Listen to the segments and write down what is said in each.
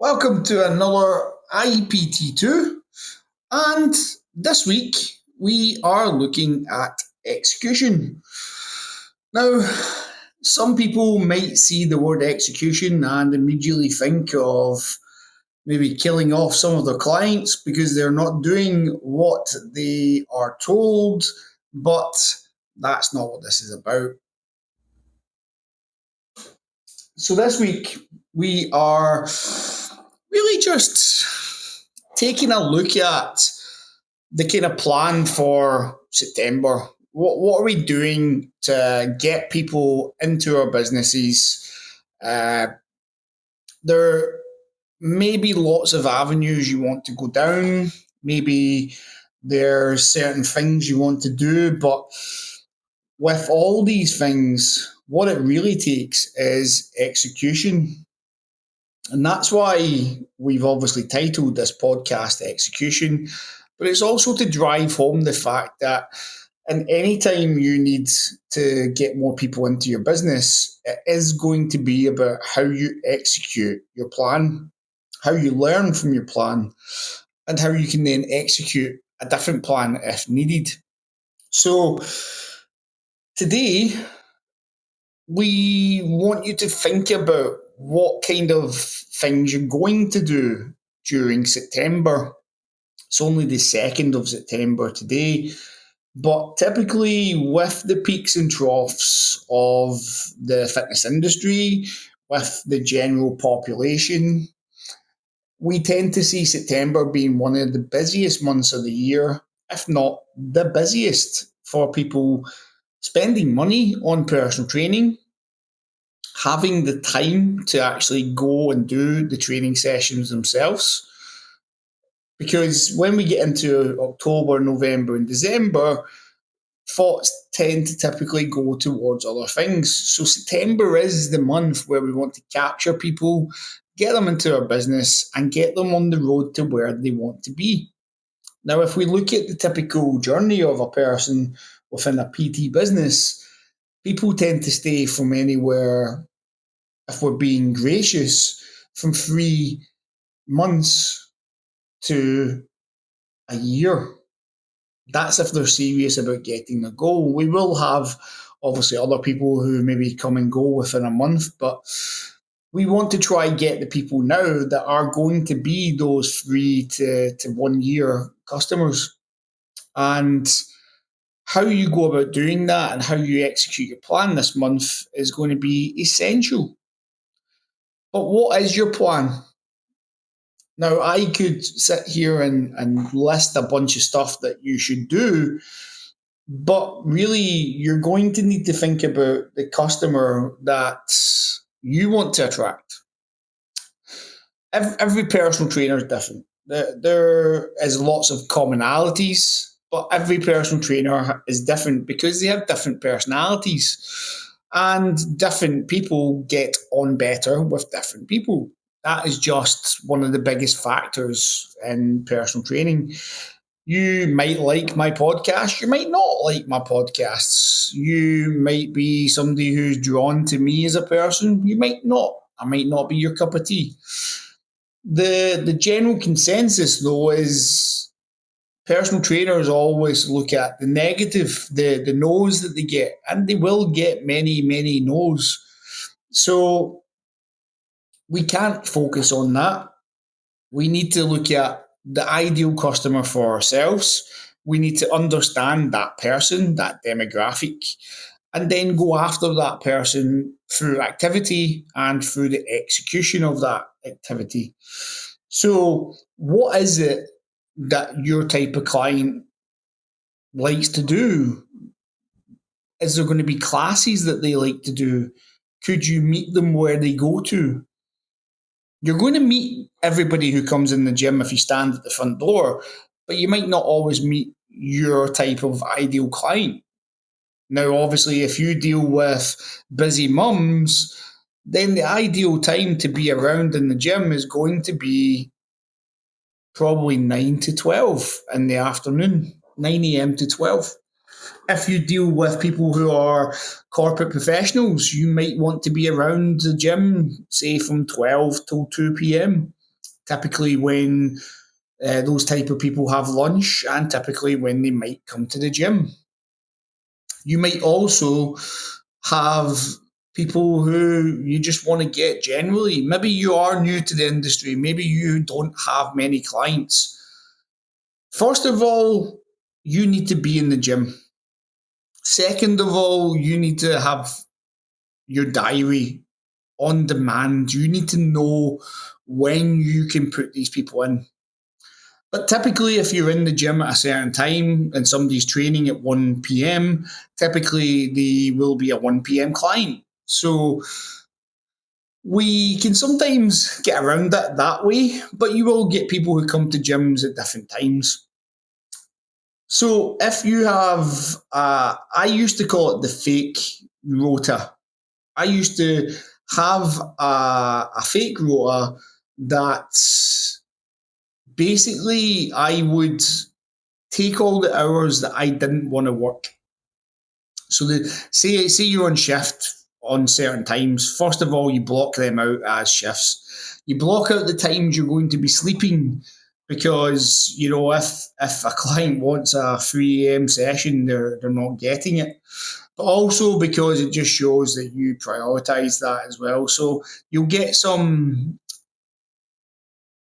Welcome to another IPT2, and this week we are looking at execution. Now, some people might see the word execution and immediately think of maybe killing off some of their clients because they're not doing what they are told, but that's not what this is about. So, this week we are really just taking a look at the kind of plan for September. What are we doing to get people into our businesses? Uh, there may be lots of avenues you want to go down. Maybe there's certain things you want to do, but with all these things, what it really takes is execution. And that's why we've obviously titled this podcast Execution, but it's also to drive home the fact that and anytime you need to get more people into your business, it is going to be about how you execute your plan, how you learn from your plan, and how you can then execute a different plan if needed. So today, we want you to think about what kind of things you're going to do during September. It's only the 2nd of September today. But typically, with the peaks and troughs of the fitness industry, with the general population, we tend to see September being one of the busiest months of the year, if not the busiest, for people spending money on personal training, having the time to actually go and do the training sessions themselves. Because when we get into October, November, and December, thoughts tend to typically go towards other things. So September is the month where we want to capture people, get them into our business, and get them on the road to where they want to be. Now, if we look at the typical journey of a person within a PT business, people tend to stay from anywhere, if we're being gracious, from 3 months to a year. That's if they're serious about getting a goal. We will have obviously other people who maybe come and go within a month, but we want to try and get the people now that are going to be those 3 to 1 year customers. And how you go about doing that and how you execute your plan this month is going to be essential. But what is your plan? Now, I could sit here and list a bunch of stuff that you should do, but really, you're going to need to think about the customer that you want to attract. Every personal trainer is different. There is lots of commonalities, but every personal trainer is different because they have different personalities. And different people get on better with different people. That is just one of the biggest factors in personal training. You might like my podcast. You might not like my podcasts. You might be somebody who's drawn to me as a person. You might not. I might not be your cup of tea. The general consensus though is personal trainers always look at the negative, the no's that they get, and they will get many no's. So we can't focus on that. We need to look at the ideal customer for ourselves. We need to understand that person, that demographic, and then go after that person through activity and through the execution of that activity. So, what is it that your type of client likes to do? Is there going to be classes that they like to do? Could you meet them where they go to? You're going to meet everybody who comes in the gym if you stand at the front door, but you might not always meet your type of ideal client. Now, obviously, if you deal with busy mums, then the ideal time to be around in the gym is going to be probably 9 to 12 in the afternoon, 9 a.m. to 12. If you deal with people who are corporate professionals, you might want to be around the gym, say from 12 till 2 p.m. typically when those type of people have lunch, and typically when they might come to the gym. You might also have people who you just want to get generally. Maybe you are new to the industry, maybe you don't have many clients. First of all, you need to be in the gym. Second of all, you need to have your diary on demand. You need to know when you can put these people in. But typically, if you're in the gym at a certain time and somebody's training at 1 p.m., typically they will be a 1 p.m. client. So we can sometimes get around it that way, but you will get people who come to gyms at different times. So if you have, I used to call it the fake rota. I used to have a fake rota that basically I would take all the hours that I didn't want to work. So say you're on shift on certain times. First of all, you block them out as shifts. You block out the times you're going to be sleeping because if a client wants a 3 a.m. session, they're not getting it. But also because it just shows that you prioritize that as well. So you'll get some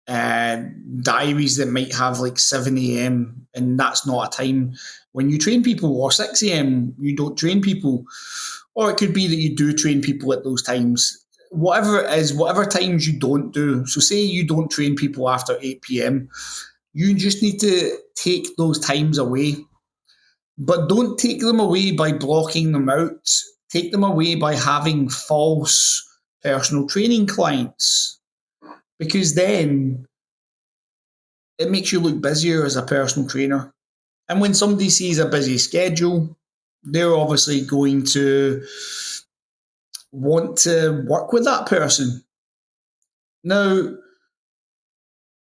uh, diaries that might have like 7 a.m. and that's not a time when you train people, or 6 a.m. you don't train people, or it could be that you do train people at those times. Whatever it is, whatever times you don't do. So say you don't train people after 8 p.m. You just need to take those times away, but don't take them away by blocking them out. Take them away by having false personal training clients, because then it makes you look busier as a personal trainer. And when somebody sees a busy schedule, they're obviously going to want to work with that person. Now,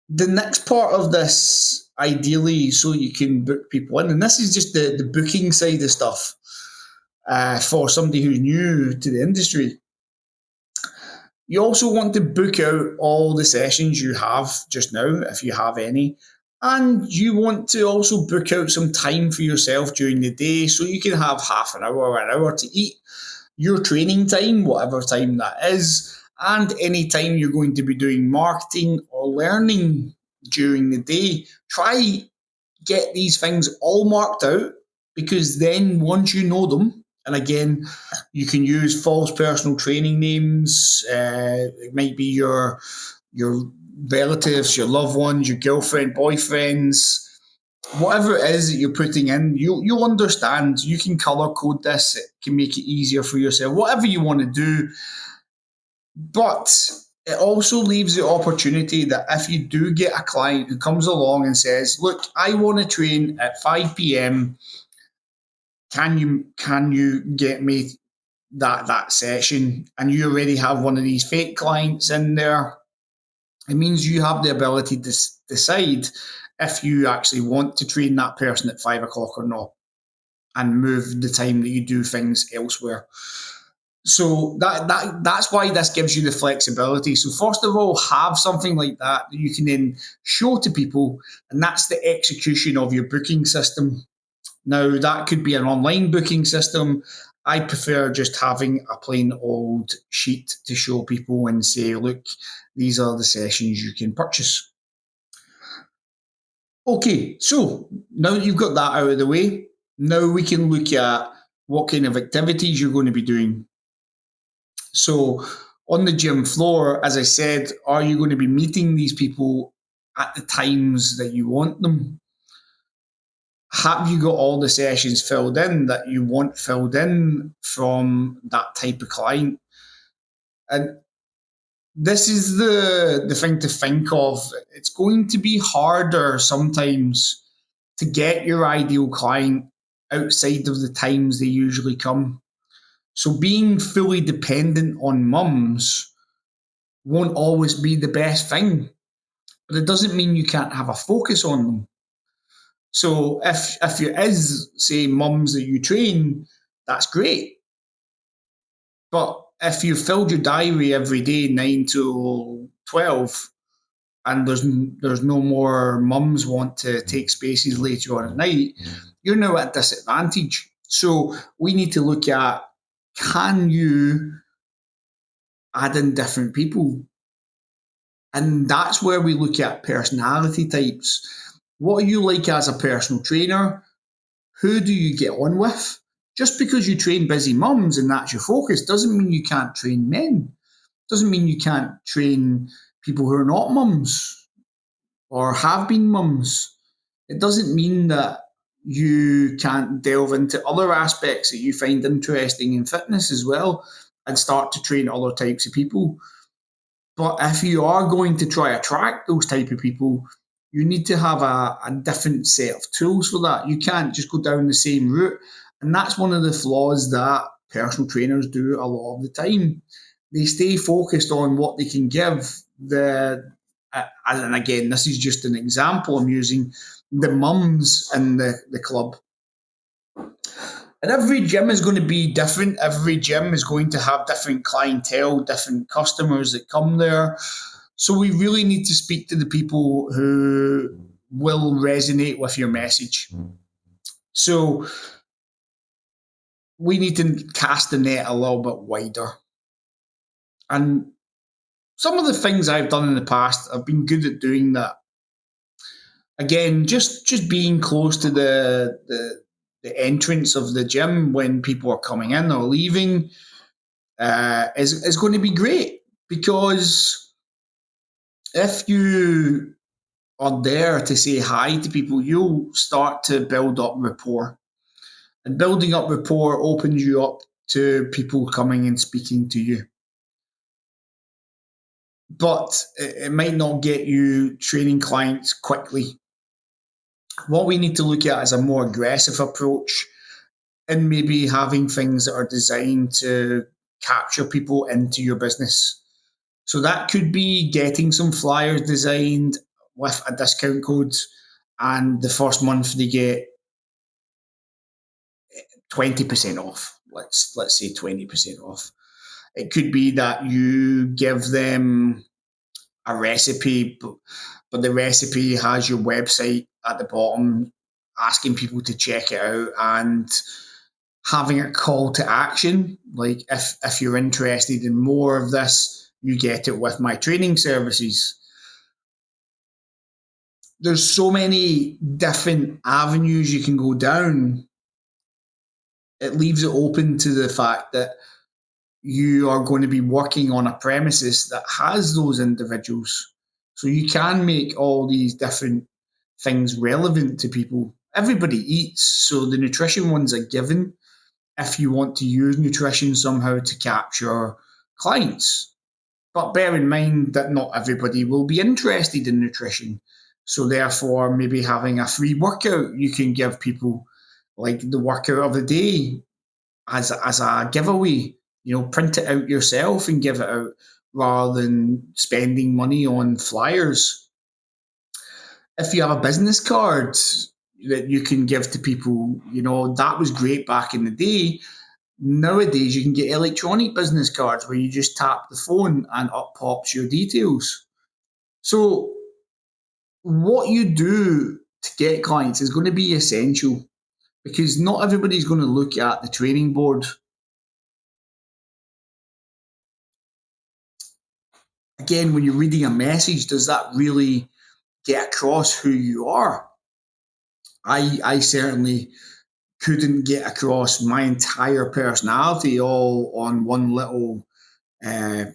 the next part of this, ideally, so you can book people in, and this is just the booking side of stuff for somebody who's new to the industry. You also want to book out all the sessions you have just now, if you have any. And you want to also book out some time for yourself during the day so you can have half an hour to eat, your training time, whatever time that is, and any time you're going to be doing marketing or learning during the day. Try get these things all marked out, because then once you know them, and again, you can use false personal training names. It might be your relatives, your loved ones, your girlfriend, boyfriends, whatever it is that you're putting in. You'll understand. You can color code this. It can make it easier for yourself. Whatever you want to do, but it also leaves the opportunity that if you do get a client who comes along and says, "Look, I want to train at 5 p.m. Can you get me that session?" And you already have one of these fake clients in there, it means you have the ability to decide if you actually want to train that person at 5 o'clock or not, and move the time that you do things elsewhere. So that's why this gives you the flexibility. So first of all, have something like that you can then show to people, and that's the execution of your booking system. Now that could be an online booking system. I prefer just having a plain old sheet to show people and say, look, these are the sessions you can purchase. Okay, so now that you've got that out of the way, now we can look at what kind of activities you're going to be doing. So, on the gym floor, as I said, are you going to be meeting these people at the times that you want them? Have you got all the sessions filled in that you want filled in from that type of client? And this is the thing to think of. It's going to be harder sometimes to get your ideal client outside of the times they usually come. So being fully dependent on mums won't always be the best thing, but it doesn't mean you can't have a focus on them. So if it is, say, mums that you train, that's great. But if you filled your diary every day 9 to 12, and there's no more mums want to take spaces later on at night, you're now at a disadvantage. So we need to look at, can you add in different people? And that's where we look at personality types. What are you like as a personal trainer? Who do you get on with? Just because you train busy mums and that's your focus doesn't mean you can't train men. Doesn't mean you can't train people who are not mums or have been mums. It doesn't mean that you can't delve into other aspects that you find interesting in fitness as well and start to train other types of people. But if you are going to try attract those type of people, you need to have a different set of tools for that. You can't just go down the same route. And that's one of the flaws that personal trainers do a lot of the time. They stay focused on what they can give and again, this is just an example I'm using, the mums in the club. And every gym is going to be different. Every gym is going to have different clientele, different customers that come there. So we really need to speak to the people who will resonate with your message. So we need to cast the net a little bit wider. And some of the things I've done in the past, I've been good at doing that. Again, just being close to the entrance of the gym when people are coming in or leaving is going to be great, because if you are there to say hi to people, you'll start to build up rapport. And building up rapport opens you up to people coming and speaking to you. But it might not get you training clients quickly. What we need to look at is a more aggressive approach, and maybe having things that are designed to capture people into your business. So that could be getting some flyers designed with a discount code, and the first month they get 20% off. Let's say 20% off. It could be that you give them a recipe, but the recipe has your website at the bottom, asking people to check it out, and having a call to action. Like, if you're interested in more of this, you get it with my training services. There's so many different avenues you can go down. It leaves it open to the fact that you are going to be working on a premises that has those individuals. So you can make all these different things relevant to people. Everybody eats, so the nutrition ones are given if you want to use nutrition somehow to capture clients. But bear in mind that not everybody will be interested in nutrition. So therefore, maybe having a free workout you can give people, like the workout of the day, as a giveaway. Print it out yourself and give it out rather than spending money on flyers. If you have a business card that you can give to people, that was great back in the day. Nowadays, you can get electronic business cards where you just tap the phone and up pops your details. So, what you do to get clients is going to be essential, because not everybody's going to look at the training board. Again, when you're reading a message, does that really get across who you are? I certainly couldn't get across my entire personality all on one little uh,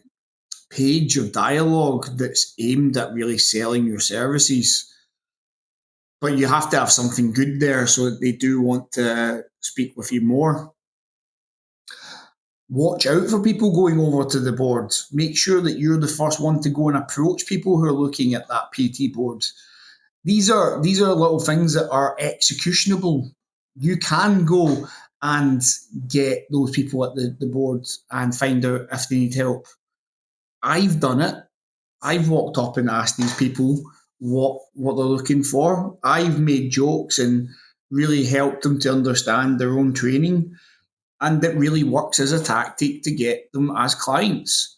page of dialogue that's aimed at really selling your services. But you have to have something good there so that they do want to speak with you more. Watch out for people going over to the board. Make sure that you're the first one to go and approach people who are looking at that PT board. These are little things that are executionable. You can go and get those people at the board and find out if they need help. I've done it. I've walked up and asked these people what they're looking for. I've made jokes and really helped them to understand their own training, and it really works as a tactic to get them as clients.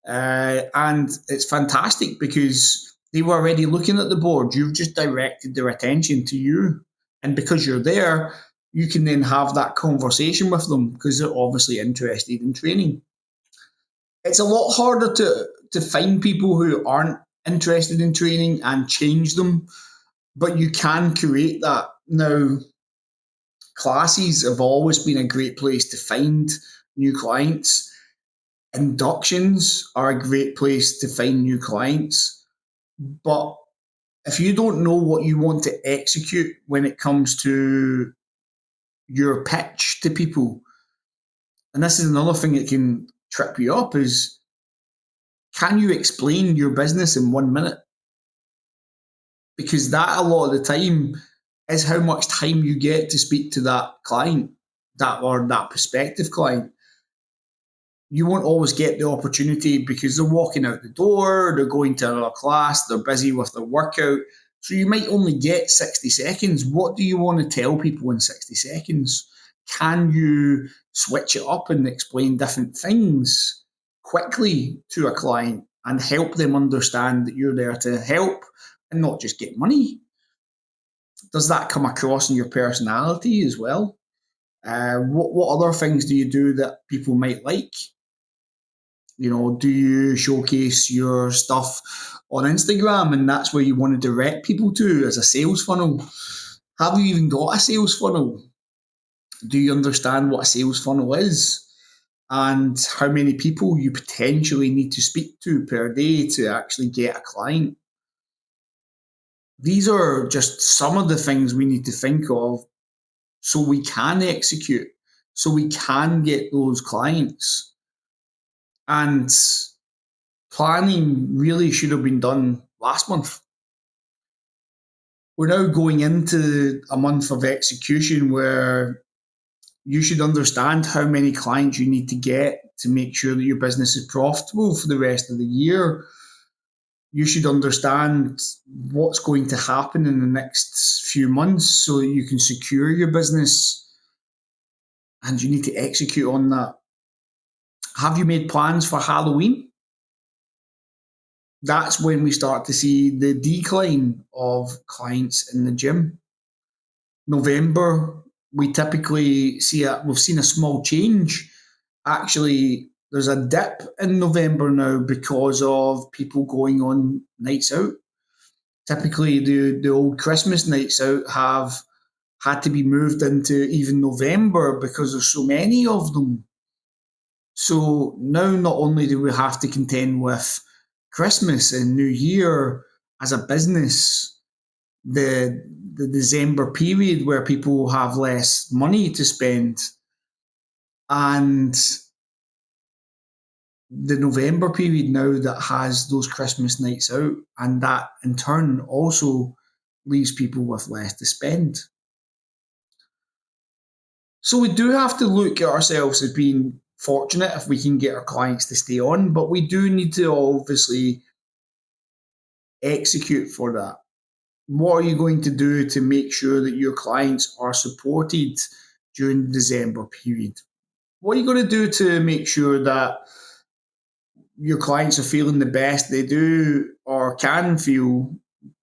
And it's fantastic because They were already looking at the board. You've just directed their attention to you. And because you're there, you can then have that conversation with them because they're obviously interested in training. It's a lot harder to find people who aren't interested in training and change them, but you can create that. Now, classes have always been a great place to find new clients. Inductions are a great place to find new clients. But if you don't know what you want to execute when it comes to your pitch to people, and this is another thing that can trip you up, is can you explain your business in 1 minute? Because that a lot of the time is how much time you get to speak to that client, that prospective client. You won't always get the opportunity because they're walking out the door, they're going to another class, they're busy with their workout. So you might only get 60 seconds. What do you want to tell people in 60 seconds? Can you switch it up and explain different things quickly to a client and help them understand that you're there to help and not just get money? Does that come across in your personality as well? What other things do you do that people might like? Do you showcase your stuff on Instagram and that's where you want to direct people to as a sales funnel? Have you even got a sales funnel? Do you understand what a sales funnel is and how many people you potentially need to speak to per day to actually get a client? These are just some of the things we need to think of so we can execute, so we can get those clients. And planning really should have been done last month. We're now going into a month of execution where you should understand how many clients you need to get to make sure that your business is profitable for the rest of the year. You should understand what's going to happen in the next few months so that you can secure your business, and you need to execute on that. Have you made plans for Halloween? That's when we start to see the decline of clients in the gym. November, we typically we've seen a small change. Actually, there's a dip in November now because of people going on nights out. Typically, the old Christmas nights out have had to be moved into even November because there's so many of them. So now not only do we have to contend with Christmas and New Year as a business, the December period where people have less money to spend, and the November period now that has those Christmas nights out, and that in turn also leaves people with less to spend. So we do have to look at ourselves as being fortunate if we can get our clients to stay on, but we do need to obviously execute for that. What are you going to do to make sure that your clients are supported during the December period? What are you going to do to make sure that your clients are feeling the best they do or can feel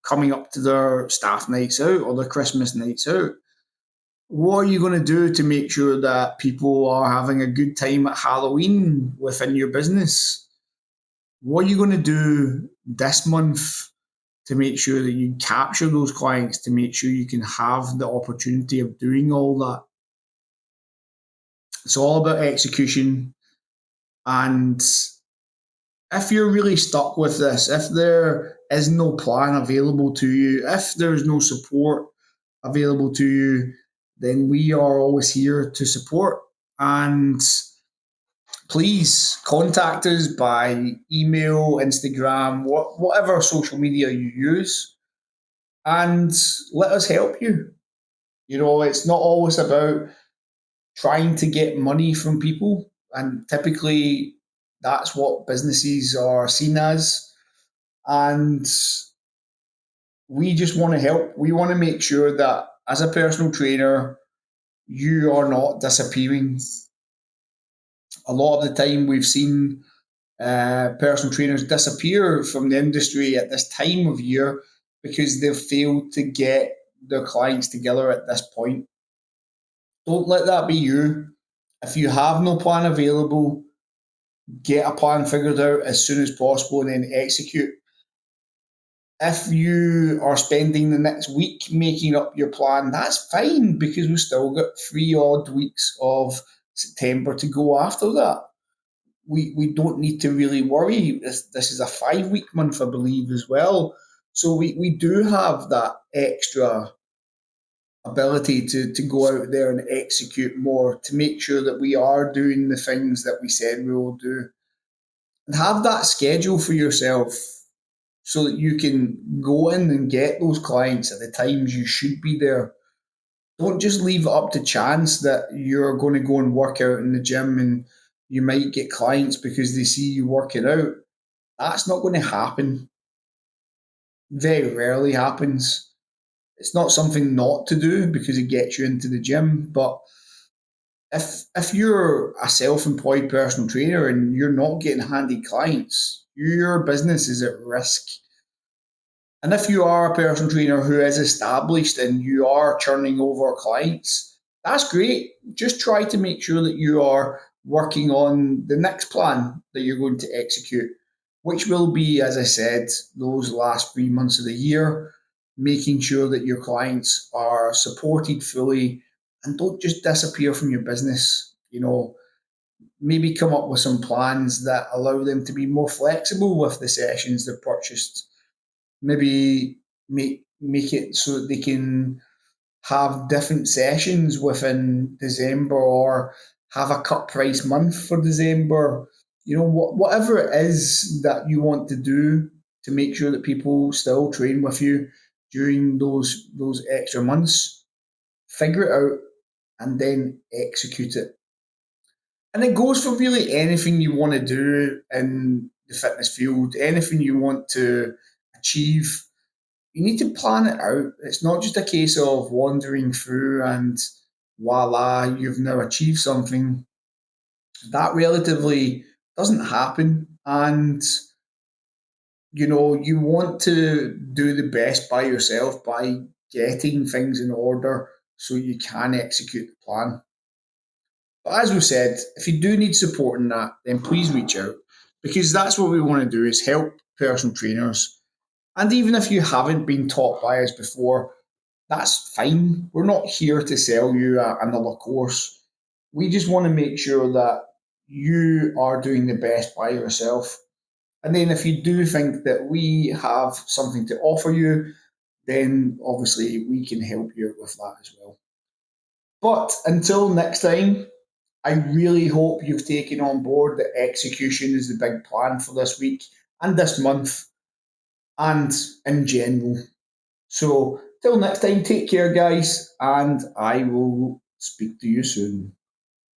coming up to their staff nights out or their Christmas nights out? What are you going to do to make sure that people are having a good time at Halloween within your business? What are you going to do this month to make sure that you capture those clients, to make sure you can have the opportunity of doing all that? It's all about execution. And if you're really stuck with this, if there is no plan available to you, if there's no support available to you, then we are always here to support. And please contact us by email, Instagram, whatever social media you use, and let us help you. It's not always about trying to get money from people, and typically that's what businesses are seen as. And we just want to help. We want to make sure that as a personal trainer, you are not disappearing. A lot of the time, we've seen personal trainers disappear from the industry at this time of year because they've failed to get their clients together at this point. Don't let that be you. If you have no plan available, get a plan figured out as soon as possible and then execute. If you are spending the next week making up your plan, that's fine because we've still got 3 odd weeks of September to go after that. We don't need to really worry. This is a 5 week month, I believe, as well. So we do have that extra ability to go out there and execute more to make sure that we are doing the things that we said we will do. And have that schedule for yourself so that you can go in and get those clients at the times you should be there. Don't just leave it up to chance that you're going to go and work out in the gym and you might get clients because they see you working out. That's not going to happen. Very rarely happens. It's not something not to do because it gets you into the gym. But if you're a self-employed personal trainer and you're not getting handy clients, your business is at risk. And if you are a personal trainer who is established and you are churning over clients, that's great. Just try to make sure that you are working on the next plan that you're going to execute, which will be, as I said, those last 3 months of the year, making sure that your clients are supported fully and don't just disappear from your business. Maybe come up with some plans that allow them to be more flexible with the sessions they've purchased. Maybe make it so that they can have different sessions within December or have a cut price month for December. Whatever it is that you want to do to make sure that people still train with you during those extra months, figure it out and then execute it. And it goes for really anything you want to do in the fitness field, anything you want to achieve. You need to plan it out. It's not just a case of wandering through and voila, you've now achieved something. That relatively doesn't happen. And you want to do the best by yourself by getting things in order so you can execute the plan. But as we said, if you do need support in that, then please reach out because that's what we want to do is help personal trainers. And even if you haven't been taught by us before, that's fine. We're not here to sell you another course. We just want to make sure that you are doing the best by yourself. And then if you do think that we have something to offer you, then obviously we can help you with that as well. But until next time, I really hope you've taken on board that execution is the big plan for this week and this month and in general. So, till next time, take care, guys, and I will speak to you soon.